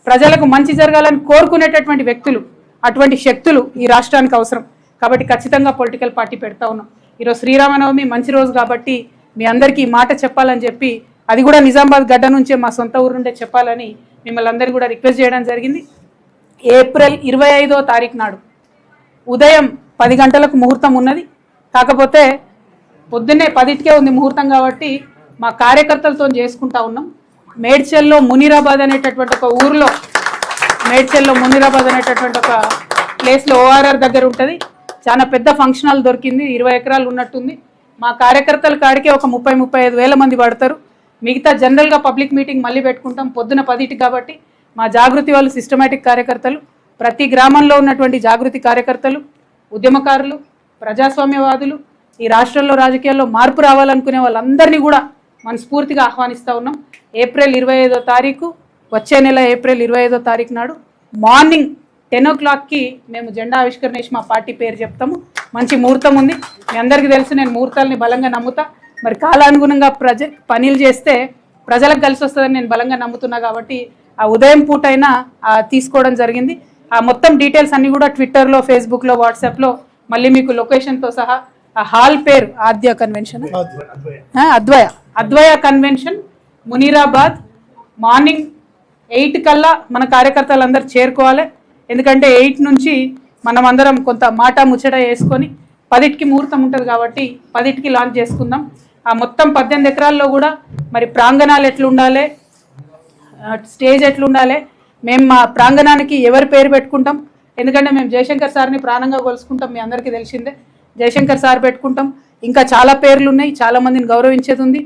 ప్రజలకు మంచి జరగాలని కోరుకునేటటువంటి వ్యక్తులు, అటువంటి శక్తులు ఈ రాష్ట్రానికి అవసరం. కాబట్టి ఖచ్చితంగా పొలిటికల్ పార్టీ పెడతా ఉన్నాం. ఈరోజు శ్రీరామనవమి మంచి రోజు కాబట్టి మీ అందరికీ ఈ మాట చెప్పాలని చెప్పి, అది కూడా నిజామాబాద్ గడ్డ నుంచే మా సొంత ఊరు నుండే చెప్పాలని మిమ్మల్ని అందరినీ కూడా రిక్వెస్ట్ చేయడం జరిగింది. ఏప్రిల్ 25వ తారీఖు నాడు ఉదయం 10 గంటలకు ముహూర్తం ఉన్నది. కాకపోతే పొద్దున్నే 10కే ఉంది ముహూర్తం కాబట్టి మా కార్యకర్తలతో చేసుకుంటా ఉన్నాం. మేడ్చల్లో మునీరాబాద్ అనేటటువంటి ఒక ఊరిలో, మేడ్చల్లో మునీరాబాద్ అనేటటువంటి ఒక ప్లేస్లో ORR దగ్గర ఉంటుంది. చాలా పెద్ద ఫంక్షన్ హాల్ దొరికింది, 20 ఎకరాలు ఉన్నట్టుంది. మా కార్యకర్తల కాడికే ఒక 30-35 వేల మంది పడతారు. మిగతా జనరల్గా పబ్లిక్ మీటింగ్ మళ్ళీ పెట్టుకుంటాం పొద్దున 10కి. కాబట్టి మా జాగృతి వాళ్ళు సిస్టమేటిక్ కార్యకర్తలు, ప్రతి గ్రామంలో ఉన్నటువంటి జాగృతి కార్యకర్తలు, ఉద్యమకారులు, ప్రజాస్వామ్యవాదులు, ఈ రాష్ట్రంలో రాజకీయాల్లో మార్పు రావాలనుకునే వాళ్ళందరినీ కూడా మనస్ఫూర్తిగా ఆహ్వానిస్తూ ఉన్నాం. ఏప్రిల్ 25వ తారీఖు, వచ్చే నెల ఏప్రిల్ 25వ తారీఖు నాడు మార్నింగ్ 10 o'clockకి మేము జెండా ఆవిష్కరణ చేసి మా పార్టీ పేరు చెప్తాము. మంచి ముహూర్తం ఉంది. మీ అందరికీ తెలుసు, నేను ముహూర్తాలని బలంగా నమ్ముతా. మరి కాలానుగుణంగా పనులు చేస్తే ప్రజలకు కలిసి వస్తుందని నేను బలంగా నమ్ముతున్నా. కాబట్టి ఆ ఉదయం పూట అయినా తీసుకోవడం జరిగింది. ఆ మొత్తం డీటెయిల్స్ అన్నీ కూడా ట్విట్టర్లో, ఫేస్బుక్లో, వాట్సాప్లో మళ్ళీ మీకు లొకేషన్తో సహా. ఆ హాల్ పేరు ఆద్య కన్వెన్షన్, అద్వయ కన్వెన్షన్, మునీరాబాద్. మార్నింగ్ 8 కల్లా మన కార్యకర్తలందరూ చేరుకోవాలి. ఎందుకంటే 8 నుంచి మనం అందరం కొంత మాట ముచ్చట వేసుకొని 10కి ముహూర్తం ఉంటుంది కాబట్టి 10కి లాంచ్ చేసుకుందాం. ఆ మొత్తం 18 ఎకరాల్లో కూడా మరి ప్రాంగణాలు ఎట్లుండాలి, స్టేజ్ ఎట్లుండాలి, మేము మా ప్రాంగణానికి ఎవరి పేరు పెట్టుకుంటాం. ఎందుకంటే మేము జయశంకర్ సార్ని ప్రాణంగా కొలుసుకుంటాం, మీ అందరికీ తెలిసిందే. జయశంకర్ సార్ పెట్టుకుంటాం. ఇంకా చాలా పేర్లు ఉన్నాయి, చాలామందిని గౌరవించేది ఉంది.